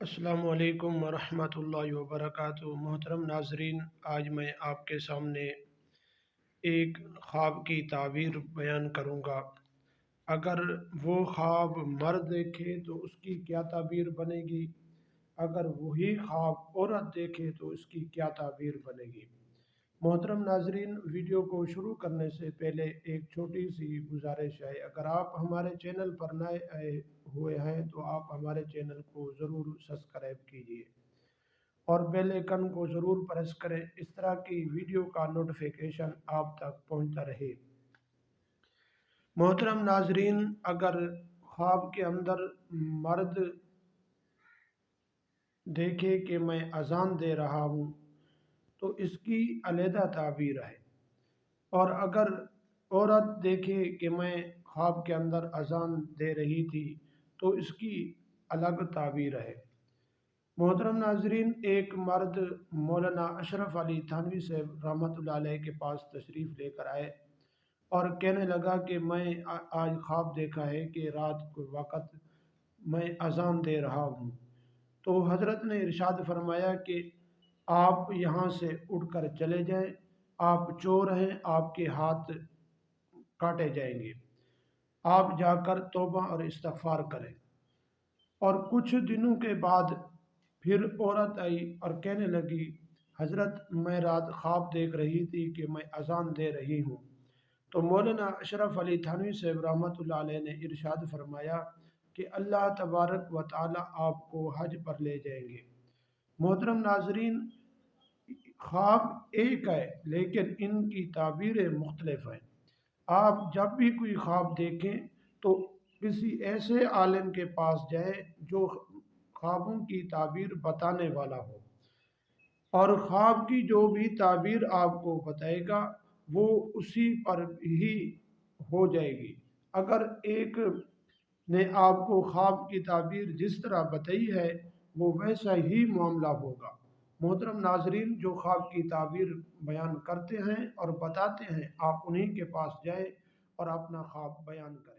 السلام علیکم ورحمۃ اللہ وبرکاتہ۔ محترم ناظرین، آج میں آپ کے سامنے ایک خواب کی تعبیر بیان کروں گا۔ اگر وہ خواب مرد دیکھے تو اس کی کیا تعبیر بنے گی؟ اگر وہی خواب عورت دیکھے تو اس کی کیا تعبیر بنے گی؟ محترم ناظرین، ویڈیو کو شروع کرنے سے پہلے ایک چھوٹی سی گزارش ہے۔ اگر آپ ہمارے چینل پر نئے آئے ہوئے ہیں تو آپ ہمارے چینل کو ضرور سبسکرائب کیجیے اور بیل آئیکن کو ضرور پریس کریں، اس طرح کی ویڈیو کا نوٹیفیکیشن آپ تک پہنچتا رہے۔ محترم ناظرین، اگر خواب کے اندر مرد دیکھے کہ میں اذان دے رہا ہوں تو اس کی علیحدہ تعبیر ہے، اور اگر عورت دیکھے کہ میں خواب کے اندر اذان دے رہی تھی تو اس کی الگ تعبیر ہے۔ محترم ناظرین، ایک مرد مولانا اشرف علی تھانوی صاحب رحمۃ اللہ علیہ کے پاس تشریف لے کر آئے اور کہنے لگا کہ میں آج خواب دیکھا ہے کہ رات کے وقت میں اذان دے رہا ہوں۔ تو حضرت نے ارشاد فرمایا کہ آپ یہاں سے اٹھ کر چلے جائیں، آپ چور ہیں، آپ کے ہاتھ کاٹے جائیں گے، آپ جا کر توبہ اور استغفار کریں۔ اور کچھ دنوں کے بعد پھر عورت آئی اور کہنے لگی، حضرت میں رات خواب دیکھ رہی تھی کہ میں اذان دے رہی ہوں۔ تو مولانا اشرف علی تھانوی صاحب رحمۃ اللہ علیہ نے ارشاد فرمایا کہ اللہ تبارک و تعالی آپ کو حج پر لے جائیں گے۔ محترم ناظرین، خواب ایک ہے لیکن ان کی تعبیریں مختلف ہیں۔ آپ جب بھی کوئی خواب دیکھیں تو کسی ایسے عالم کے پاس جائیں جو خوابوں کی تعبیر بتانے والا ہو، اور خواب کی جو بھی تعبیر آپ کو بتائے گا وہ اسی پر ہی ہو جائے گی۔ اگر ایک نے آپ کو خواب کی تعبیر جس طرح بتائی ہے وہ ویسا ہی معاملہ ہوگا۔ محترم ناظرین، جو خواب کی تعبیر بیان کرتے ہیں اور بتاتے ہیں، آپ انہی کے پاس جائیں اور اپنا خواب بیان کریں۔